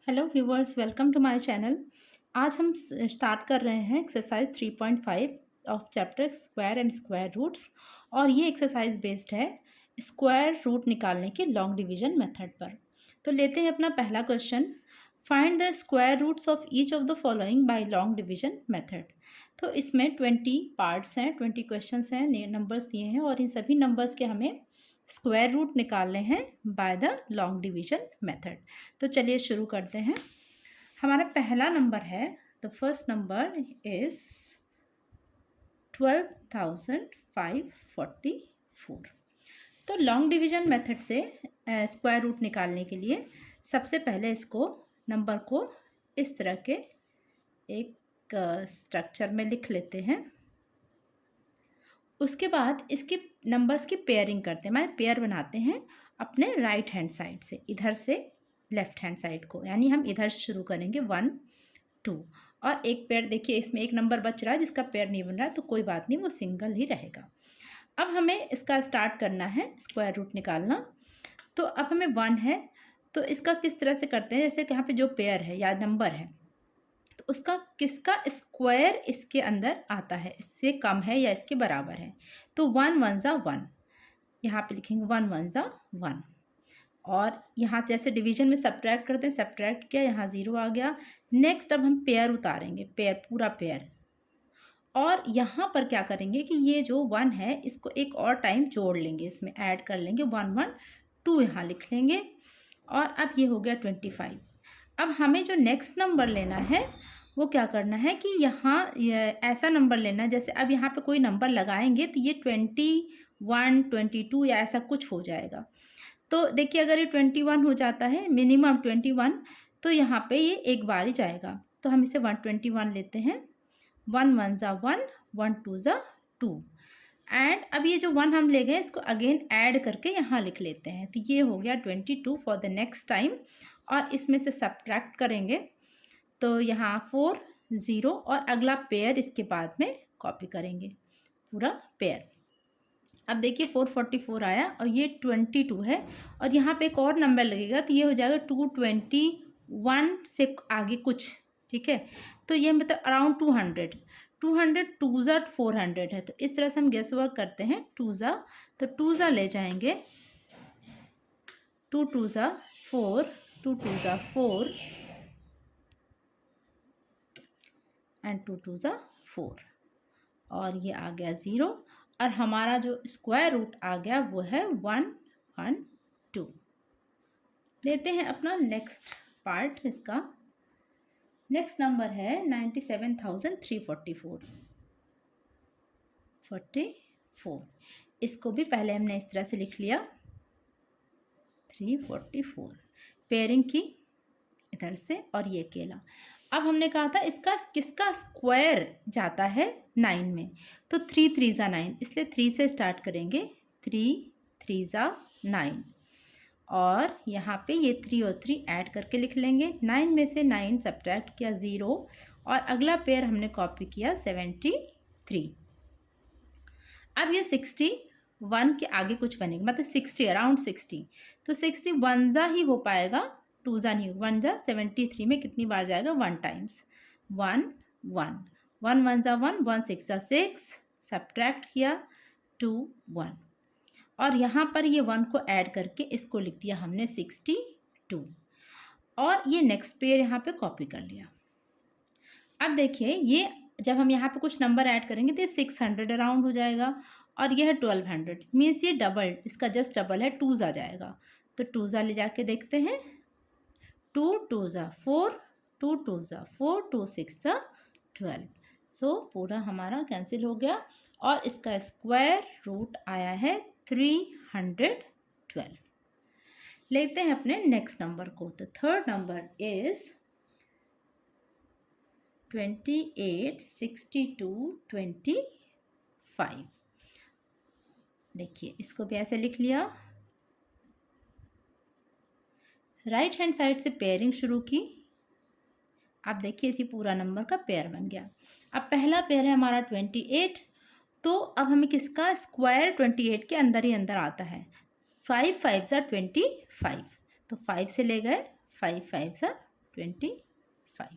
Hello viewers, welcome to my channel. आज हम start कर रहे हैं exercise 3.5 of chapter square and square roots. और ये एक्सरसाइज बेस्ड है स्क्वायर रूट निकालने के लॉन्ग डिवीजन मेथड पर। तो लेते हैं अपना पहला question. Find the square roots of each of the following by long division method. तो इसमें 20 पार्ट्स हैं, 20 क्वेश्चंस हैं, नंबर्स दिए हैं और इन सभी नंबर्स के हमें स्क्वायर रूट निकालने हैं by the long division method. तो चलिए शुरू करते हैं। हमारा पहला नंबर है, द फर्स्ट नंबर इज 12,544। तो लॉन्ग डिवीजन मेथड से स्क्वायर रूट निकालने के लिए सबसे पहले इसको नंबर को इस तरह के एक स्ट्रक्चर में लिख लेते हैं। उसके बाद इसके नंबर्स की पेयरिंग करते हैं, माने पेयर बनाते हैं अपने राइट हैंड साइड से, इधर से लेफ्ट हैंड साइड को, यानी हम इधर से शुरू करेंगे 1 2 और एक पेयर। देखिए इसमें एक नंबर बच रहा है जिसका पेयर नहीं बन रहा है, तो कोई बात नहीं, वो सिंगल ही रहेगा। अब हमें इसका स्टार्ट करना है स्क्वायर रूट निकालना। तो अब हमें 1 है, तो इसका किस तरह से करते हैं, जैसे कि यहाँ पे जो पेयर है या नंबर है तो उसका किसका स्क्वायर इसके अंदर आता है, इससे कम है या इसके बराबर है। तो 1 1 ज़ा 1, यहाँ पे लिखेंगे 1 1 ज़ा 1। और यहाँ जैसे डिवीजन में सब्ट्रैक्ट करते हैं, सब्ट्रैक्ट किया, यहाँ 0 आ गया। नेक्स्ट अब हम पेयर उतारेंगे, पेयर पूरा पेयर। और यहाँ पर क्या करेंगे कि ये जो 1 है इसको एक और टाइम जोड़ लेंगे, इसमें ऐड कर लेंगे 1 1 2 यहाँ लिख लेंगे। और अब ये हो गया 25। अब हमें जो नेक्स्ट नंबर लेना है वो क्या करना है कि यहाँ ऐसा नंबर लेना है, जैसे अब यहाँ पे कोई नंबर लगाएंगे तो ये 21 22 या ऐसा कुछ हो जाएगा। तो देखिए अगर ये 21 हो जाता है, मिनिमम 21, तो यहाँ पे ये एक बार ही जाएगा। तो हम इसे 121 लेते हैं। 1 1 ज़ा 1, 1 2 ज़ा 2। एंड अब ये जो 1 हम ले गए इसको अगेन ऐड करके यहाँ लिख लेते हैं। तो ये हो गया 22 फॉर द नेक्स्ट टाइम। और इसमें से सब्ट्रैक्ट करेंगे तो यहाँ 4 0 और अगला पेयर इसके बाद में कॉपी करेंगे, पूरा पेयर। अब देखिए 444 आया और ये 22 है और यहाँ पे एक और नंबर लगेगा तो ये हो जाएगा 221 से आगे कुछ, ठीक है। तो ये मतलब अराउंड 200 2 ज़ा 400 है। तो इस तरह से हम गेस वर्क करते हैं। 2 ज़ा, तो 2 ज़ा ले जाएंगे, 2 2 ज़ा 4, 2 2 ज़ा 4 एंड 2 2 ज़ा 4 और ये आ गया 0। और हमारा जो स्क्वायर रूट आ गया वो है 1 1 2। लेते हैं अपना नेक्स्ट पार्ट। इसका नेक्स्ट नंबर है 97,344। इसको भी पहले हमने इस तरह से लिख लिया 344, पेयरिंग की इधर से और ये अकेला। अब हमने कहा था इसका किसका स्क्वायर जाता है 9 में, तो 3 3 ज़ा 9, इसलिए 3 से स्टार्ट करेंगे। 3 3 ज़ा 9 और यहाँ पे ये 3 और 3 ऐड करके लिख लेंगे। 9 में से 9 सब्ट्रैक्ट किया 0 और अगला पेयर हमने कॉपी किया 73। अब ये 61 के आगे कुछ बनेगा, मतलब 60 अराउंड 60। तो 61 ज़ा ही हो पाएगा, 2 ज़ा नहीं। 1 ज़ा 73 में कितनी बार जाएगा, 1 टाइम्स। 1 1 1 1 ज़ा 1, 1 6 ज़ा 6, सब्ट्रैक्ट किया 2 1 और यहाँ पर ये 1 को ऐड करके इसको लिख दिया हमने 62 और ये नेक्स्ट पेयर यहाँ पे कॉपी कर लिया। अब देखिए ये जब हम यहाँ पे कुछ नंबर ऐड करेंगे तो 600 अराउंड हो जाएगा और यह है 1200, मीन्स ये डबल, इसका जस्ट डबल है, 2 ज़ा जाएगा। तो 2 ज़ा ले जाके देखते हैं। 2 2 ज़ा 4, 2 2 ज़ा 4, 2 6 ज़ा 12। सो पूरा हमारा कैंसिल हो गया और इसका स्क्वायर रूट आया है 312। लेते हैं अपने नेक्स्ट नंबर को। तो थर्ड नंबर इज 28 62 25। देखिए इसको भी ऐसे लिख लिया, राइट हैंड साइड से पेयरिंग शुरू की। आप देखिए इसी पूरा नंबर का पेयर बन गया। अब पहला पेयर है हमारा 28, तो अब हमें किसका स्क्वायर 28 के अंदर ही अंदर आता है। 5 5 ज़ा 25, तो 5 से ले गए, 5 5 ज़ा 25।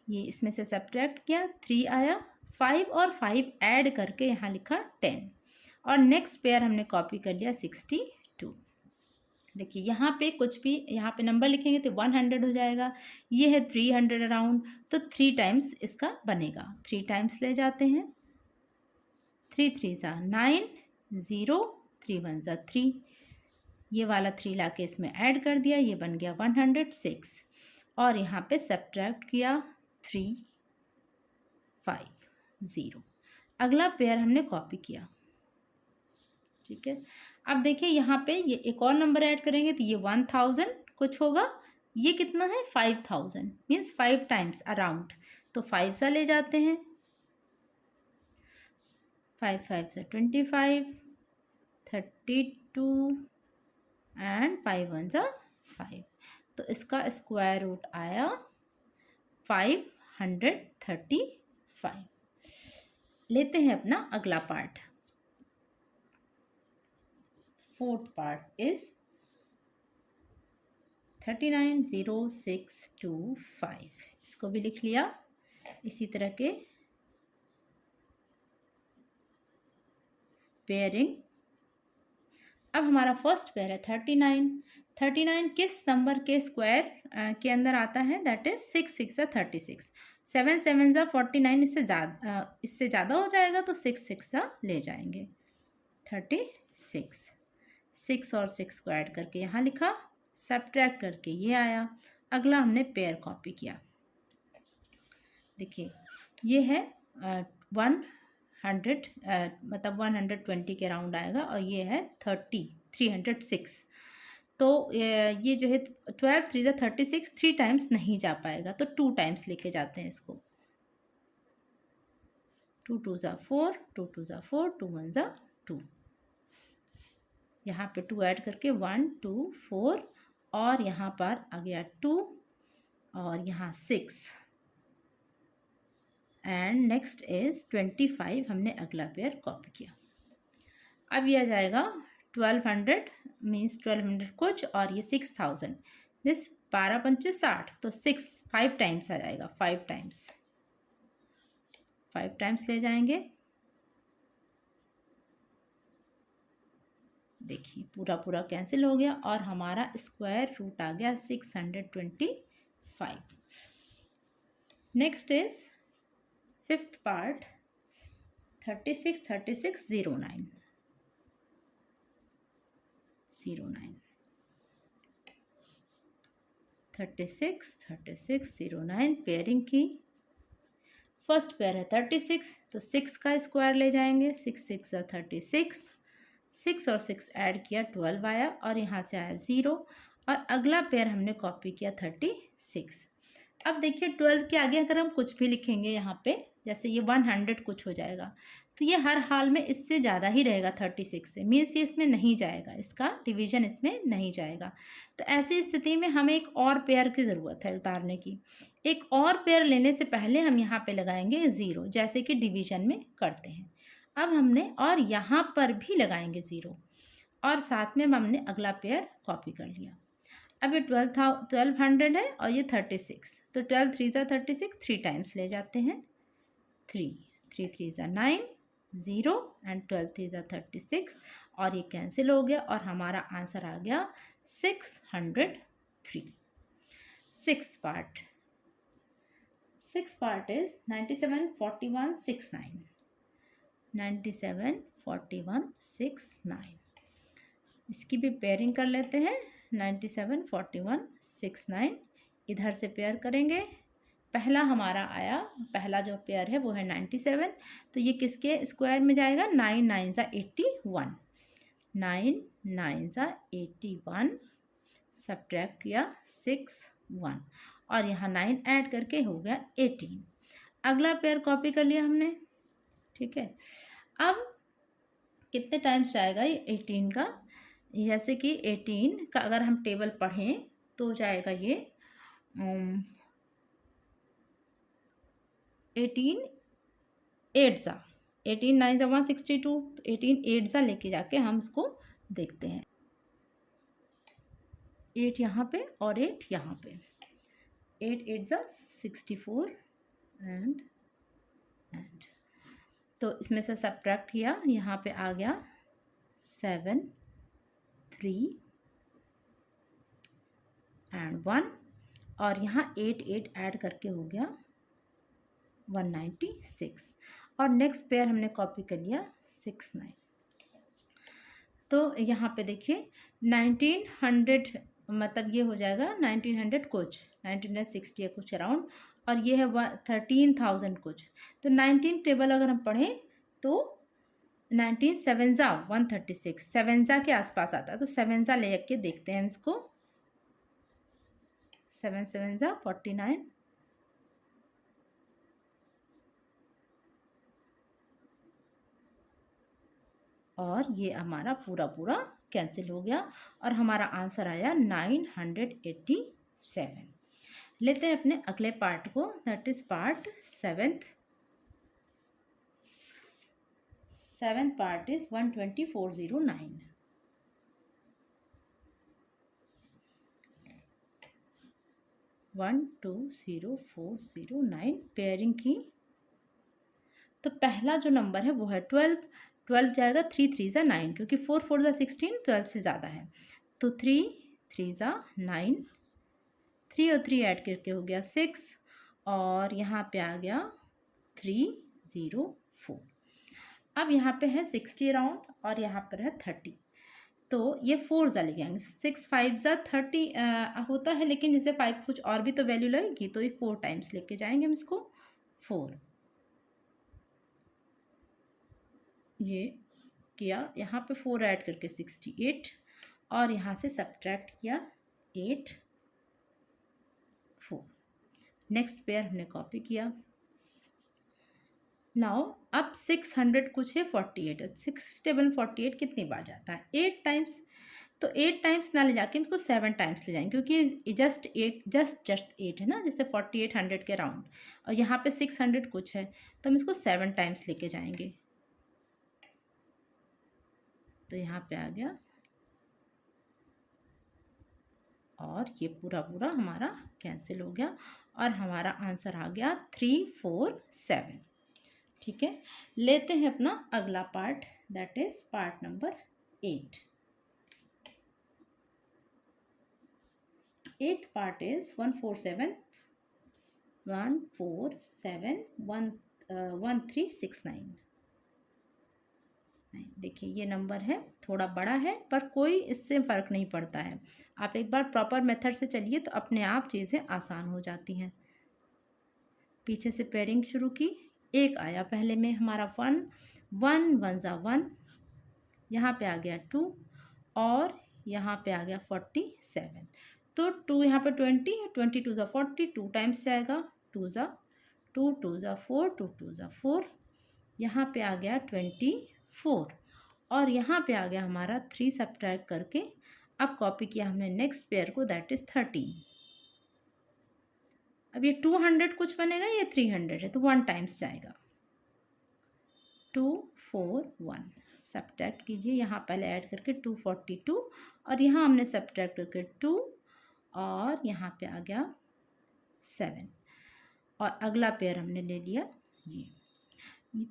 ये इसमें से सब्ट्रैक्ट किया, 3 आया, 5 और 5 ऐड करके यहाँ लिखा 10 और नेक्स्ट पेयर हमने कॉपी कर लिया 62। देखिए यहाँ पे कुछ भी यहाँ पे नंबर लिखेंगे तो 100 हो जाएगा, ये है 300 अराउंड, तो 3 टाइम्स इसका बनेगा। 3 टाइम्स ले जाते हैं, 3 3 ज़ा 9, 0 3 1 ज़ा 3, ये वाला 3 लाके इसमें ऐड कर दिया, ये बन गया 106 और यहाँ पे सब्ट्रैक्ट किया 3 5 0। अगला पेयर हमने कॉपी किया, ठीक है। अब देखिए यहाँ पे ये एक और नंबर ऐड करेंगे तो ये 1000 कुछ होगा, ये कितना है 5000, मीन्स 5 टाइम्स अराउंड, तो 5 सा ले जाते हैं, 5 5 सा 25, 32 एंड 5 1 सा 5, तो इसका स्क्वायर रूट आया 535। लेते हैं अपना अगला पार्ट। फोर्थ पार्ट इज 390625, इसको भी लिख लिया इसी तरह के पेयरिंग। अब हमारा फर्स्ट पेयर है 39। 39 किस नंबर के स्क्वायर के अंदर आता है, दैट इज 6 6 ज़ा 36, 7 7 ज़ा 49, इससे ज़्यादा हो जाएगा तो 6 6 ज़ा ले जाएंगे 36। 6 और 6 को ऐड करके यहाँ लिखा, सब्ट्रैक्ट करके ये आया। अगला हमने पेयर कॉपी किया, देखिए ये है 100 मतलब 120 के राउंड आएगा और ये है 306, तो ये जो है 12 3 ज़ा 36, 3 टाइम्स नहीं जा पाएगा तो 2 टाइम्स लेके जाते हैं इसको, 2 2 ज़ा 4, 2 2 ज़ा 4, 2 1 ज़ा 2, यहाँ पे 2 ऐड करके 1 2 4 और यहाँ पर आ गया 2 और यहाँ 6 एंड नेक्स्ट इज 25। हमने अगला पेयर कॉपी किया। अब ये आ जाएगा 1200 मीन्स 1200 कुछ और ये 6000 मीन्स 12 पंचे 60, तो 5 टाइम्स आ जाएगा, 5 टाइम्स ले जाएंगे। देखिए पूरा पूरा कैंसिल हो गया और हमारा स्क्वायर रूट आ गया 625। Next is fifth part 36 36 09 36 36 09 pairing की। फर्स्ट पेयर है 36, तो 6 का स्क्वायर ले जाएंगे, 6 6 ज़ा 36, 6 और 6 ऐड किया 12 आया और यहाँ से आया 0 और अगला पेयर हमने कॉपी किया 36। अब देखिए 12 के आगे अगर हम कुछ भी लिखेंगे यहाँ पे, जैसे ये 100 कुछ हो जाएगा, तो ये हर हाल में इससे ज़्यादा ही रहेगा 36 से, मीन्स ये इसमें नहीं जाएगा, इसका डिवीज़न इसमें नहीं जाएगा। तो ऐसी स्थिति में हमें एक और पेयर की ज़रूरत है उतारने की। एक और पेयर लेने से पहले हम यहाँ पे लगाएंगे 0, जैसे कि डिवीज़न में करते हैं। अब हमने और यहाँ पर भी लगाएंगे 0 और साथ में हमने अगला पेयर कॉपी कर लिया। अब ये 1200 है और ये 36, तो 12 3 ज़ा 36, 3 टाइम्स ले जाते हैं, 3 3 3 ज़ा 9, 0 एंड 12 3 ज़ा 36 और ये कैंसिल हो गया और हमारा आंसर आ गया 603। सिक्स्थ पार्ट इज 97 41 69, 97 41 69, इसकी भी पेयरिंग कर लेते हैं। 97 41 69 इधर से पेयर करेंगे, पहला हमारा आया, पहला जो पेयर है वो है 97, तो ये किसके स्क्वायर में जाएगा, 9 9 ज़ा 81, 9 9 ज़ा 81, सब्ट्रैक्ट किया 6 1 और यहाँ 9 ऐड करके हो गया 18। अगला पेयर कॉपी कर लिया हमने, ठीक है। अब कितने टाइम्स जाएगा ये 18 का, जैसे कि 18 का अगर हम टेबल पढ़ें तो जाएगा ये 18 8 ज़ा 18 9 ज़ा 162, तो 18 8 ज़ा लेके जाके हम इसको देखते हैं। 8 यहाँ पे और 8 यहाँ पे, 8 8 ज़ा 64 एंड तो इसमें से सब्ट्रैक्ट किया, यहाँ पे आ गया 7 3 एंड 1 और यहाँ 8 8 ऐड करके हो गया 196 और नेक्स्ट पेयर हमने कॉपी कर लिया 6 9। तो यहाँ पे देखिए 1900 मतलब ये हो जाएगा 1900 कुछ 1960 या कुछ अराउंड और ये है 13,000 कुछ। तो 19 टेबल अगर हम पढ़ें तो 19 7 ज़ा 136 7 ज़ा के आसपास आता है। तो 7 ज़ा ले के देखते हैं हम इसको, 7 7 ज़ा 49 और ये हमारा पूरा कैंसिल हो गया और हमारा आंसर आया 987। लेते हैं अपने अगले पार्ट को, that is part 7th part is 12409। One two 0409 pairing की। तो पहला जो नंबर है वो है 12 12 जाएगा 3 3 ज़ा 9 क्योंकि 4 4 ज़ा 16 12 से ज़्यादा है। तो 3 3 ज़ा 9 3 और 3 ऐड करके हो गया 6 और यहाँ पे आ गया 304। अब यहाँ पे है 60 राउंड और यहाँ पर है 30। तो ये 4 ज़ा लेके आएंगे, 6 5 ज़ा 30 होता है लेकिन जैसे 5 कुछ और भी तो वैल्यू लगेगी तो ये 4 टाइम्स लेके जाएंगे हम इसको 4। ये किया, यहाँ पे 4 ऐड करके 68 और यहाँ से सब्ट्रैक्ट किया 8 4। नेक्स्ट पेयर हमने कॉपी किया। नाउ अब 600 कुछ है 48 है, 6 टेबल 48 कितनी बार जाता है 8 टाइम्स। तो 8 टाइम्स ना ले जाके इसको 7 टाइम्स ले जाएंगे क्योंकि जस्ट 8 है ना, जैसे 4800 के राउंड और यहाँ पे 600 कुछ है तो हम इसको 7 टाइम्स लेके जाएंगे। तो यहाँ पे आ गया और ये पूरा हमारा कैंसिल हो गया और हमारा आंसर आ गया 347। ठीक है, लेते हैं अपना अगला part, that is part number 8। 8th part is 1471369। देखिए ये नंबर है, थोड़ा बड़ा है पर कोई इससे फ़र्क नहीं पड़ता है। आप एक बार प्रॉपर मेथड से चलिए तो अपने आप चीज़ें आसान हो जाती हैं। पीछे से पेयरिंग शुरू की, एक आया पहले में हमारा 1 1 1 ज़ा 1, यहाँ पे आ गया 2 और यहाँ पे आ गया 47। तो 2 यहाँ पे 20 22 ज़ा 40 2 टाइम्स जाएगा, 2 ज़ा 2 2 ज़ा 4 2 2 ज़ा 4, यहाँ पे आ गया 24 और यहाँ पे आ गया हमारा 3 सब्ट्रैक्ट करके। अब कॉपी किया हमने नेक्स्ट पेयर को, दैट इज 13। अब ये 200 कुछ बनेगा, ये 300 है तो 1 टाइम्स जाएगा, 2 4 1 सब्ट्रैक्ट कीजिए, यहाँ पहले ऐड करके 242 और यहाँ हमने सब्ट्रैक्ट करके 2 और यहाँ पे आ गया 7 और अगला पेयर हमने ले लिया ये।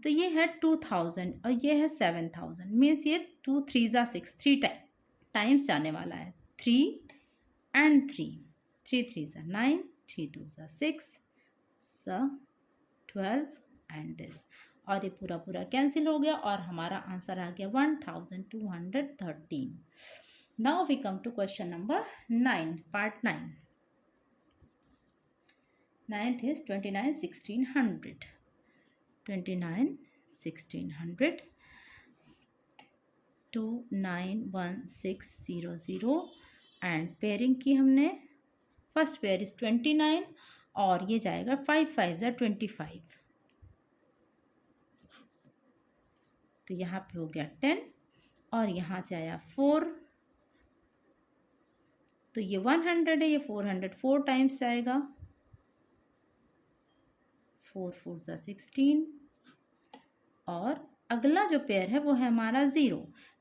तो ये है 2000 और ये है 7000, मीन्स ये 2 3 ज़ा 6 3 टाइम्स जाने वाला है। 3 एंड 3 3 3 ज़ा 9 3 2 ज़ा 6 सा 12 एंड दिस और ये पूरा कैंसिल हो गया और हमारा आंसर आ गया 1213। Now we come to question number 9, part 9। 9th is 29 1600 29 1600 291600 and pairing की हमने। फर्स्ट पेयर इज 29 और ये जाएगा 5 5 ज़ा 25, तो यहाँ पे हो गया 10 और यहाँ से आया 4, तो ये 100 है, ये 400 4 टाइम्स जाएगा, 4 4 ज़ा 16 और अगला जो पेयर है वो है हमारा ज़ीरो।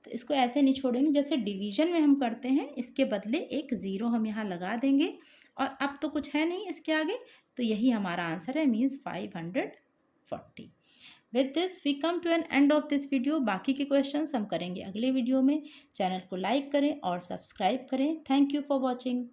तो इसको ऐसे नहीं छोड़ेंगे, जैसे डिवीजन में हम करते हैं, इसके बदले एक ज़ीरो हम यहाँ लगा देंगे। और अब तो कुछ है नहीं इसके आगे, तो यही हमारा आंसर है, means 540। With this we come to an end of this video. बाकी के क्वेश्चंस हम करेंगे अगले वीडियो में। चैनल को लाइक करें और सब्सक्राइब करें। Thank you for watching.